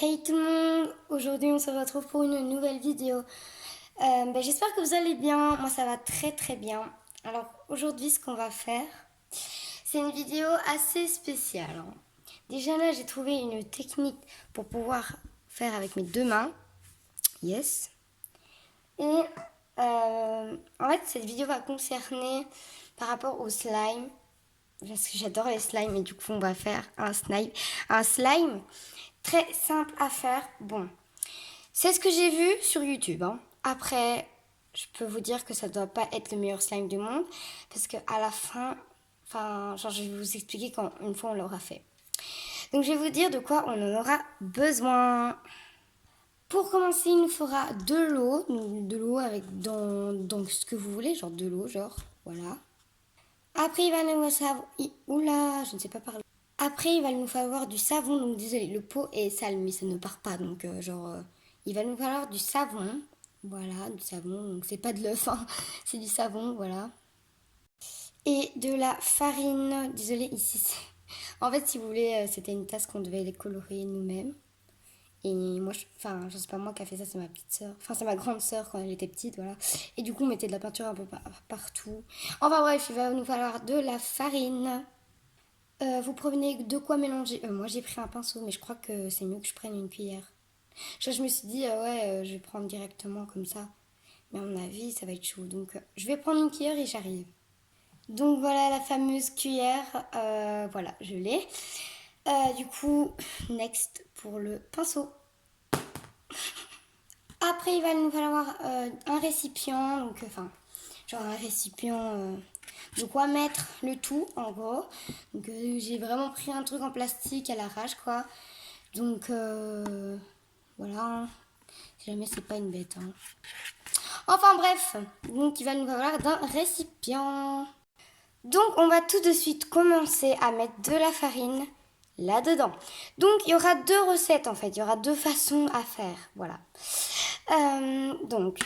Hey tout le monde, aujourd'hui on se retrouve pour une nouvelle vidéo. J'espère que vous allez bien, moi ça va très très bien. Alors aujourd'hui ce qu'on va faire, c'est une vidéo assez spéciale, hein. Déjà là j'ai trouvé une technique pour pouvoir faire avec mes deux mains. Yes. Et en fait cette vidéo va concerner par rapport au slime. Parce que j'adore les slimes et du coup on va faire un slime très simple à faire. Bon, c'est ce que j'ai vu sur YouTube, hein. Après, je peux vous dire que ça doit pas être le meilleur slime du monde parce que à la fin, enfin, genre je vais vous expliquer quand une fois on l'aura fait. Donc je vais vous dire de quoi on en aura besoin. Pour commencer, il nous faudra de l'eau avec dans ce que vous voulez, genre de l'eau, genre voilà. Après, il va nous falloir... Oula, je ne sais pas parler. Après, il va nous falloir du savon. Donc, désolé, le pot est sale, mais ça ne part pas. Donc, il va nous falloir du savon. Voilà, du savon. Donc, c'est pas de l'œuf, hein. C'est du savon, voilà. Et de la farine. Désolé, ici, c'est... En fait, si vous voulez, c'était une tasse qu'on devait les colorer nous-mêmes. Et moi, enfin, je sais pas moi qui a fait ça, c'est ma petite sœur. Enfin, c'est ma grande sœur quand elle était petite, voilà. Et du coup, on mettait de la peinture un peu partout. Enfin bref, il va nous falloir de la farine. Vous prenez de quoi mélanger. Moi, j'ai pris un pinceau, mais je crois que c'est mieux que je prenne une cuillère. Je me suis dit, je vais prendre directement comme ça. Mais à mon avis, ça va être chaud. Donc, je vais prendre une cuillère et j'arrive. Donc, voilà la fameuse cuillère. Voilà, je l'ai. Du coup, next pour le pinceau. Après, il va nous falloir un récipient, donc genre un récipient de quoi mettre le tout en gros. Donc j'ai vraiment pris un truc en plastique à l'arrache quoi. Donc voilà, hein. Si jamais c'est pas une bête, hein. Enfin bref, donc il va nous falloir d'un récipient. Donc on va tout de suite commencer à mettre de la farine là-dedans. Donc il y aura deux recettes en fait, il y aura deux façons à faire, voilà. Donc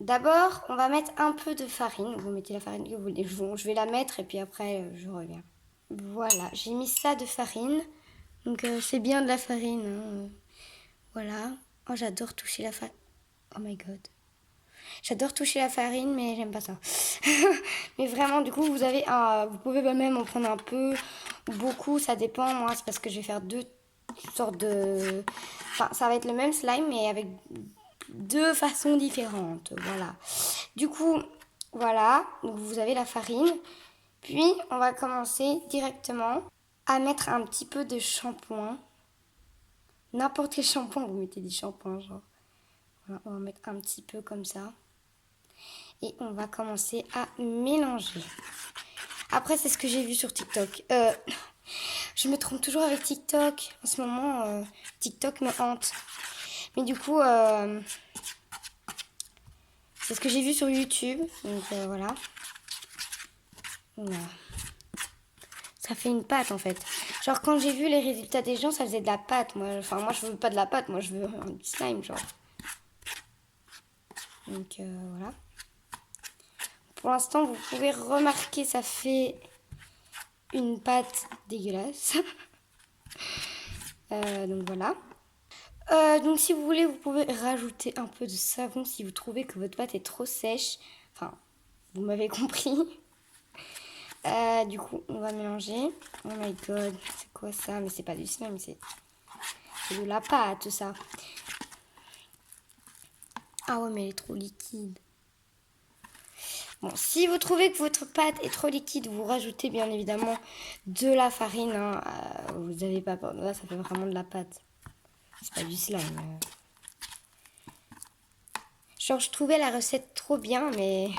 d'abord on va mettre un peu de farine, vous mettez la farine que vous voulez, je vais la mettre et puis après je reviens. Voilà, j'ai mis ça de farine, donc c'est bien de la farine, hein. Voilà, oh j'adore toucher la farine, oh my god. J'adore toucher la farine, mais j'aime pas ça. Mais vraiment, du coup, vous pouvez même en prendre un peu ou beaucoup, ça dépend. Moi, c'est parce que je vais faire deux sortes de... Enfin, ça va être le même slime, mais avec deux façons différentes. Voilà. Du coup, voilà. Donc, vous avez la farine. Puis, on va commencer directement à mettre un petit peu de shampoing. N'importe quel shampoing, vous mettez du shampoing, genre. Voilà, on va mettre un petit peu comme ça. Et on va commencer à mélanger. Après, c'est ce que j'ai vu sur TikTok. Je me trompe toujours avec TikTok. En ce moment, TikTok me hante. Mais du coup, c'est ce que j'ai vu sur YouTube. Donc voilà. Voilà. Ça fait une pâte en fait. Genre quand j'ai vu les résultats des gens, ça faisait de la pâte. Moi, je veux pas de la pâte. Moi, je veux un slime, genre. Donc voilà. Pour l'instant, vous pouvez remarquer, ça fait une pâte dégueulasse. Donc voilà. Donc si vous voulez, vous pouvez rajouter un peu de savon si vous trouvez que votre pâte est trop sèche. Enfin, vous m'avez compris. Du coup, on va mélanger. Oh my god, c'est quoi ça? Mais c'est pas du slime, c'est de la pâte, ça. Ah ouais, mais elle est trop liquide. Bon, si vous trouvez que votre pâte est trop liquide, vous rajoutez bien évidemment de la farine, hein. Vous n'avez pas peur. Là, ça fait vraiment de la pâte. C'est pas du slime. Genre, je trouvais la recette trop bien, mais...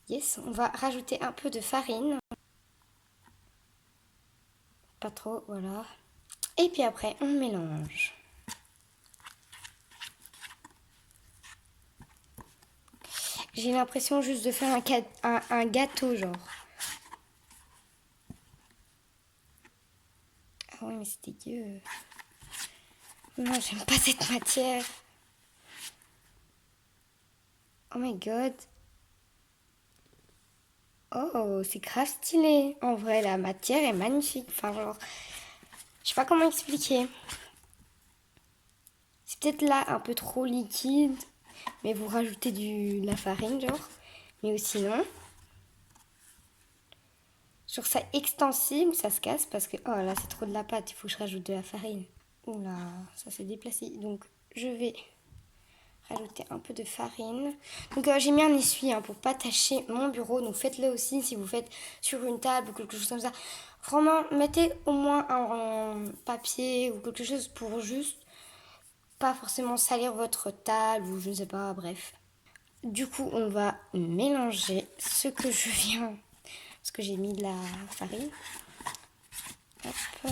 Yes, on va rajouter un peu de farine. Pas trop, voilà. Et puis après, on mélange. J'ai l'impression juste de faire un gâteau, genre. Ah oui, mais c'est dégueu. Non, j'aime pas cette matière. Oh my god. Oh, c'est grave stylé. En vrai, la matière est magnifique. Enfin, genre, je sais pas comment expliquer. C'est peut-être là un peu trop liquide, mais vous rajoutez de la farine, genre. Mais aussi non. Sur ça extensible, ça se casse parce que, oh là, c'est trop de la pâte, il faut que je rajoute de la farine. Oula, ça s'est déplacé. Donc, je vais rajouter un peu de farine. Donc, j'ai mis un essuie pour pas tacher mon bureau. Donc, faites-le aussi si vous faites sur une table ou quelque chose comme ça. Vraiment, mettez au moins un papier ou quelque chose pour juste pas forcément salir votre table ou je ne sais pas, bref. Du coup, on va mélanger ce que je viens, parce que j'ai mis de la farine. Hop.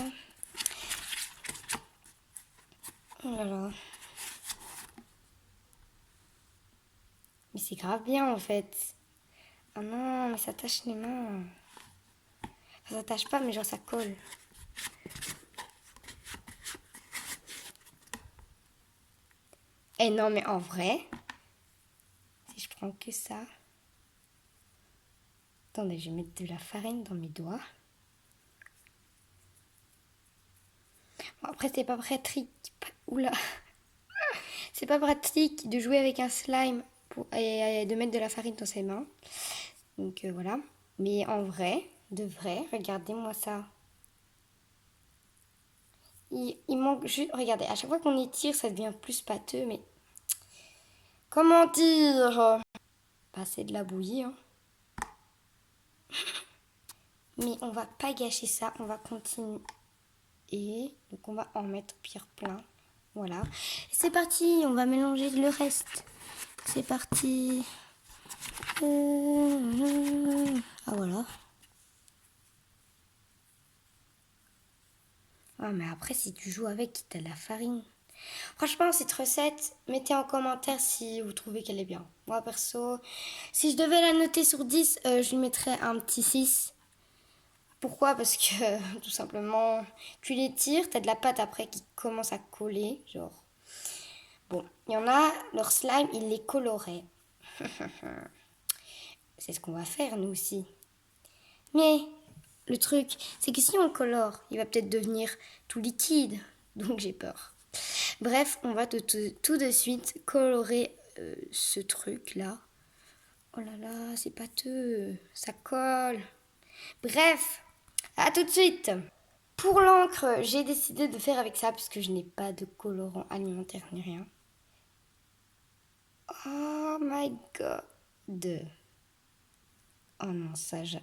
Oh là là. Mais c'est grave bien en fait. Ah non, mais ça tache les mains. Enfin, ça tache pas, mais genre ça colle. Eh non, mais en vrai, si je prends que ça. Attendez, je vais mettre de la farine dans mes doigts. Bon, après, c'est pas pratique. Oula. C'est pas pratique de jouer avec un slime et de mettre de la farine dans ses mains. Donc voilà. Mais en vrai, de vrai, regardez-moi ça. Il manque juste... Regardez, à chaque fois qu'on étire, ça devient plus pâteux, mais... Comment dire? Bah, c'est de la bouillie, hein. Mais on va pas gâcher ça, on va continuer. Donc on va en mettre pire plein. Voilà. C'est parti, on va mélanger le reste. C'est parti. Ah voilà. Ah mais après si tu joues avec, t'as de la farine. Franchement cette recette, mettez en commentaire si vous trouvez qu'elle est bien. Moi perso, si je devais la noter sur 10, je lui mettrais un petit 6. Pourquoi? Parce que tout simplement, tu les tires, t'as de la pâte après qui commence à coller, genre. Bon, il y en a, leur slime, il les colorait. C'est ce qu'on va faire, nous aussi. Mais le truc, c'est que si on colore, il va peut-être devenir tout liquide. Donc j'ai peur. Bref, on va tout de suite colorer ce truc-là. Oh là là, c'est pâteux, ça colle. Bref, à tout de suite. Pour l'encre, j'ai décidé de faire avec ça puisque je n'ai pas de colorant alimentaire ni rien. Oh my god. Oh non, ça j'ai...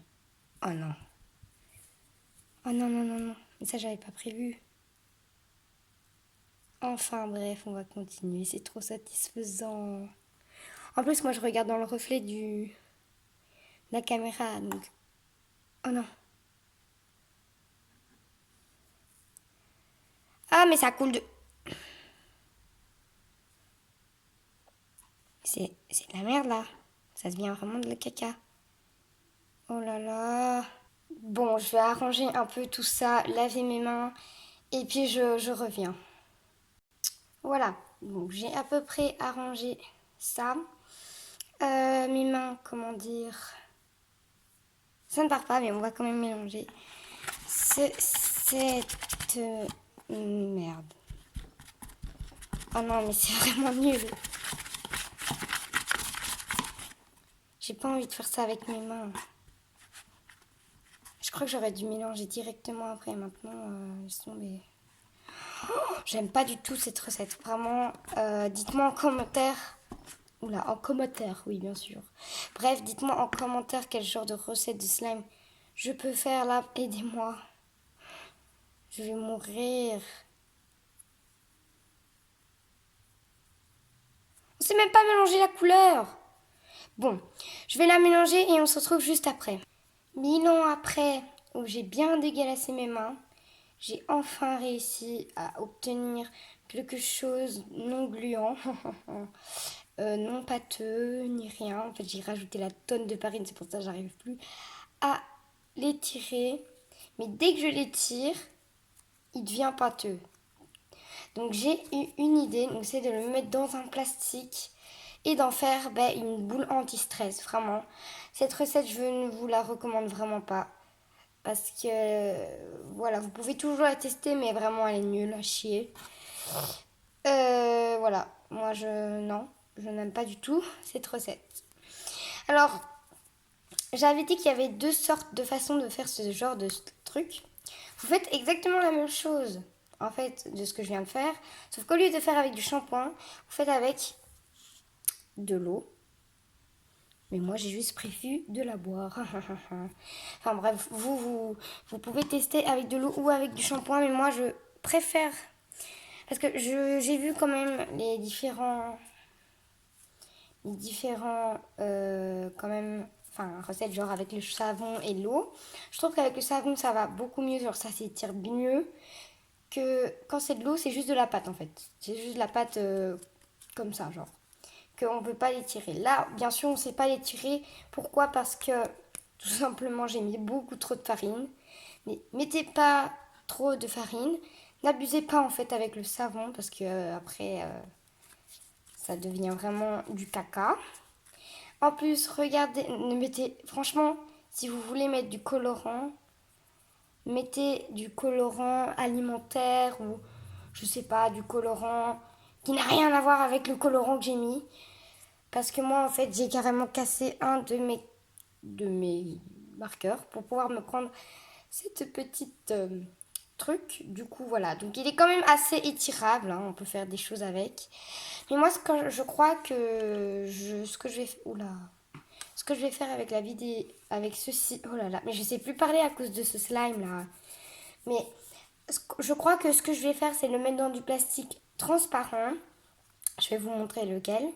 Oh non. Oh non, non, non, non. Mais ça, j'avais pas prévu. Enfin bref, on va continuer. C'est trop satisfaisant. En plus, moi, je regarde dans le reflet de la caméra. Donc... Oh non. Ah, mais ça coule de... C'est de la merde, là. Ça devient vraiment de la caca. Oh là là. Bon, je vais arranger un peu tout ça, laver mes mains. Et puis, je reviens. Voilà. Donc, j'ai à peu près arrangé ça. Mes mains, comment dire... Ça ne part pas, mais on va quand même mélanger. Cette merde. Oh non, mais c'est vraiment nul. J'ai pas envie de faire ça avec mes mains. Je crois que j'aurais dû mélanger directement après. Maintenant, laisse tomber. J'aime pas du tout cette recette. Vraiment, dites-moi en commentaire. Oula, en commentaire, oui, bien sûr. Bref, dites-moi en commentaire quel genre de recette de slime je peux faire là. Aidez-moi. Je vais mourir. On sait même pas mélanger la couleur. Bon, je vais la mélanger et on se retrouve juste après. 1000 ans après, où j'ai bien dégalacé mes mains, j'ai enfin réussi à obtenir quelque chose non gluant, non pâteux, ni rien. En fait, j'ai rajouté la tonne de farine, c'est pour ça que j'arrive plus à l'étirer. Mais dès que je l'étire, il devient pâteux. Donc j'ai eu une idée, donc c'est de le mettre dans un plastique et d'en faire une boule anti-stress, vraiment. Cette recette, je ne vous la recommande vraiment pas. Parce que, voilà, vous pouvez toujours la tester, mais vraiment, elle est nulle à chier. voilà, moi non, je n'aime pas du tout cette recette. Alors, j'avais dit qu'il y avait 2 sortes de façons de faire ce genre de truc. Vous faites exactement la même chose, en fait, de ce que je viens de faire. Sauf qu'au lieu de faire avec du shampoing, vous faites avec de l'eau. Mais moi, j'ai juste prévu de la boire. Enfin bref, vous pouvez tester avec de l'eau ou avec du shampoing. Mais moi, je préfère... Parce que j'ai vu quand même les différents quand même, enfin, recettes genre avec le savon et l'eau. Je trouve qu'avec le savon, ça va beaucoup mieux. Genre, ça s'étire mieux que quand c'est de l'eau, c'est juste de la pâte en fait. C'est juste de la pâte comme ça, genre. Qu'on ne peut pas l'étirer. Là, bien sûr, on ne sait pas l'étirer. Pourquoi? Parce que tout simplement, j'ai mis beaucoup trop de farine. Mais mettez pas trop de farine. N'abusez pas en fait avec le savon parce que après, ça devient vraiment du caca. En plus, regardez, franchement, si vous voulez mettre du colorant, mettez du colorant alimentaire ou je sais pas, du colorant qui n'a rien à voir avec le colorant que j'ai mis. Parce que moi, en fait, j'ai carrément cassé un de mes marqueurs pour pouvoir me prendre cette petite truc. Du coup, voilà. Donc, il est quand même assez étirable. Hein. On peut faire des choses avec. Mais moi, je crois que ce que je vais... Oula. Ce que je vais faire avec la vidéo... Avec ceci... Oh là là. Mais je sais plus parler à cause de ce slime, là. Mais je crois que ce que je vais faire, c'est le mettre dans du plastique transparent. Je vais vous montrer lequel.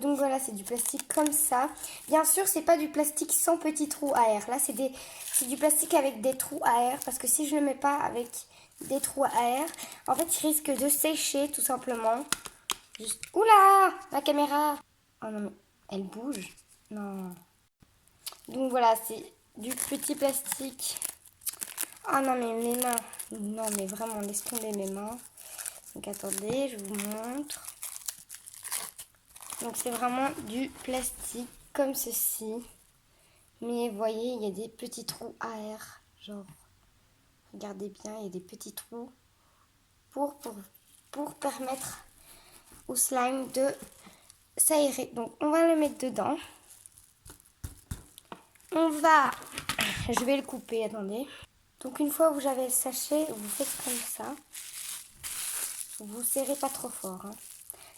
Donc voilà, c'est du plastique comme ça. Bien sûr, c'est pas du plastique sans petits trous à air. Là, c'est du plastique avec des trous à air. Parce que si je ne le mets pas avec des trous à air, en fait, il risque de sécher tout simplement. Juste... Oula, la caméra. Oh non, mais elle bouge. Non. Donc voilà, c'est du petit plastique. Oh non, mais mes mains. Non, mais vraiment, laisse tomber mes mains. Donc attendez, je vous montre. Donc c'est vraiment du plastique comme ceci. Mais vous voyez, il y a des petits trous à air. Genre, regardez bien, il y a des petits trous pour permettre au slime de s'aérer. Donc on va le mettre dedans. Je vais le couper, attendez. Donc une fois que vous avez le sachet, vous faites comme ça. Vous serrez pas trop fort. Hein.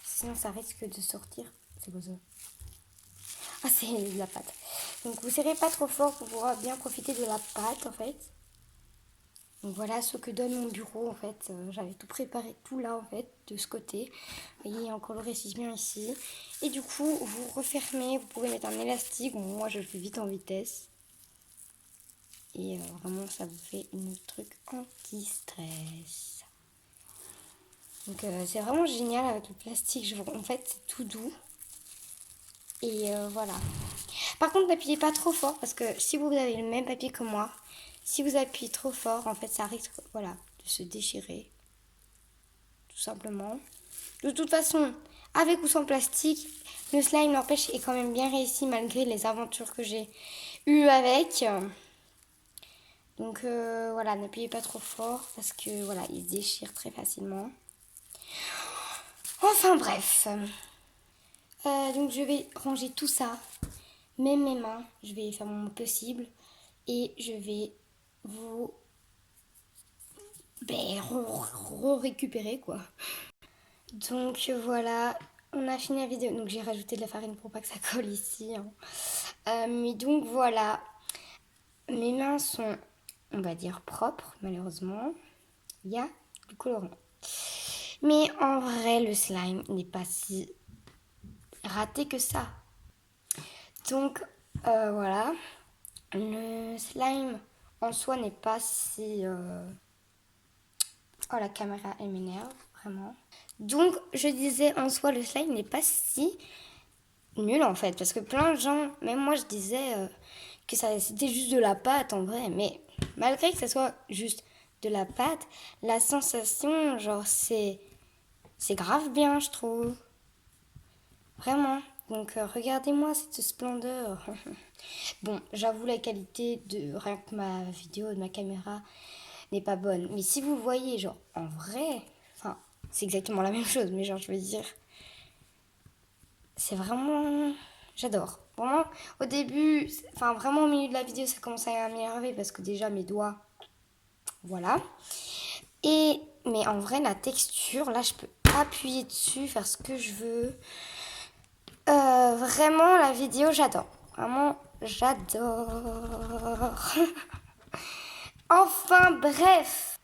Sinon ça risque de sortir. C'est quoi ça? Ah, c'est de la pâte. Donc vous serrez pas trop fort pour pouvoir bien profiter de la pâte en fait. Donc voilà ce que donne mon bureau en fait. J'avais tout préparé, tout là en fait, de ce côté. Vous voyez, il y a encore le récipient ici. Et du coup, vous refermez, vous pouvez mettre un élastique. Bon, moi je le fais vite en vitesse. Et vraiment ça vous fait une truc anti-stress. Donc c'est vraiment génial avec le plastique. En fait c'est tout doux. Et voilà. Par contre, n'appuyez pas trop fort parce que si vous avez le même papier que moi, si vous appuyez trop fort, en fait, ça risque, voilà, de se déchirer. Tout simplement. De toute façon, avec ou sans plastique, le slime n'empêche est quand même bien réussi malgré les aventures que j'ai eues avec. Donc voilà, n'appuyez pas trop fort parce que voilà, il se déchire très facilement. Enfin bref. Donc je vais ranger tout ça. Même mes mains, je vais faire mon possible et je vais vous récupérer quoi. Donc voilà, on a fini la vidéo. Donc j'ai rajouté de la farine pour pas que ça colle ici. Hein. Mais donc voilà, mes mains sont, on va dire, propres malheureusement. Il y a du colorant. Mais en vrai, le slime n'est pas si raté que ça. Donc voilà. Le slime en soi n'est pas si... Oh, la caméra, elle m'énerve, vraiment. Donc, je disais, en soi, le slime n'est pas si nul, en fait. Parce que plein de gens, même moi, je disais que c'était juste de la pâte, en vrai. Mais malgré que ça soit juste de la pâte, la sensation, genre, c'est grave bien, je trouve. Vraiment. Donc, regardez-moi cette splendeur. Bon, j'avoue, la qualité de rien que ma vidéo, de ma caméra, n'est pas bonne. Mais si vous le voyez, genre, en vrai, enfin, c'est exactement la même chose, mais genre, je veux dire, c'est vraiment... J'adore. Vraiment, au début, enfin vraiment au milieu de la vidéo, ça commençait à m'énerver parce que déjà mes doigts, voilà. Mais en vrai, la texture, là, je peux appuyer dessus, faire ce que je veux. Vraiment, la vidéo, j'adore. Vraiment, j'adore. Enfin, bref.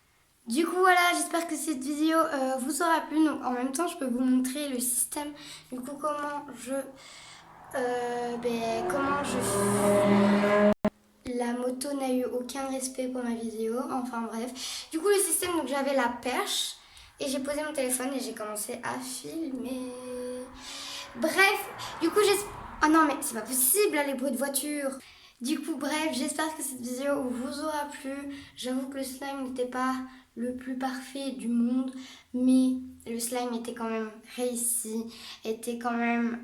Du coup, voilà, j'espère que cette vidéo vous aura plu. Donc, en même temps, je peux vous montrer le système. Du coup, comment je la moto n'a eu aucun respect pour ma vidéo. Enfin, bref. Du coup, le système, donc j'avais la perche. Et j'ai posé mon téléphone et j'ai commencé à filmer. Bref, du coup, j'espère... Ah non, mais c'est pas possible, là, les bruits de voiture. Du coup, bref, j'espère que cette vidéo vous aura plu. J'avoue que le slime n'était pas le plus parfait du monde, mais le slime était quand même réussi, était quand même...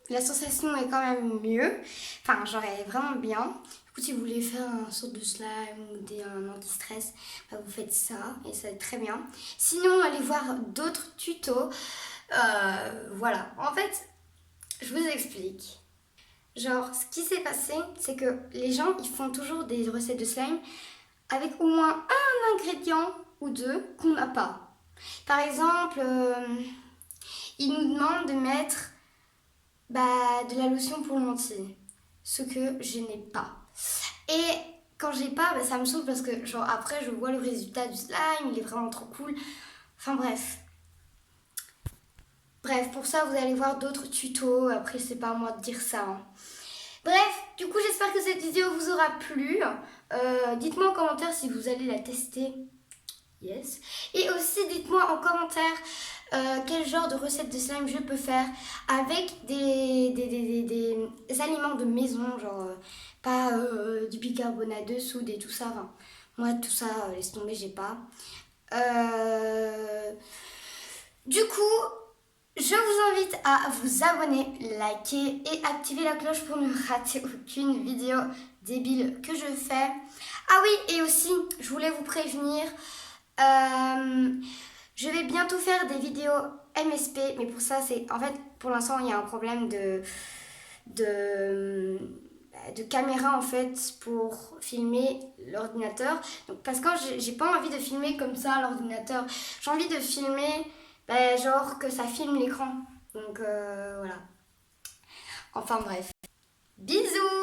La sensation est quand même mieux. Enfin, genre, elle est vraiment bien. Du coup, si vous voulez faire un sorte de slime ou un anti-stress, bah, vous faites ça et ça va être très bien. Sinon, allez voir d'autres tutos. Voilà. En fait, je vous explique. Genre, ce qui s'est passé, c'est que les gens, ils font toujours des recettes de slime avec au moins un ingrédient ou deux qu'on n'a pas. Par exemple, ils nous demandent de mettre de la lotion pour lentilles, ce que je n'ai pas. Et quand j'ai pas, ça me saoule parce que genre après je vois le résultat du slime, il est vraiment trop cool. Enfin bref. Bref, pour ça vous allez voir d'autres tutos, après c'est pas à moi de dire ça. Hein. Bref, du coup j'espère que cette vidéo vous aura plu. Dites-moi en commentaire si vous allez la tester. Yes. Et aussi dites-moi en commentaire quel genre de recette de slime je peux faire avec des aliments de maison, genre pas du bicarbonate de soude et tout ça. Enfin, moi tout ça, laisse tomber, j'ai pas. Du coup, je vous invite à vous abonner, liker et activer la cloche pour ne rater aucune vidéo débile que je fais. Ah oui, et aussi, je voulais vous prévenir, je vais bientôt faire des vidéos MSP, mais pour ça, en fait, pour l'instant, il y a un problème de caméra en fait pour filmer l'ordinateur. Donc parce que j'ai pas envie de filmer comme ça l'ordinateur. J'ai envie de filmer genre que ça filme l'écran. Donc voilà. Enfin bref. Bisous.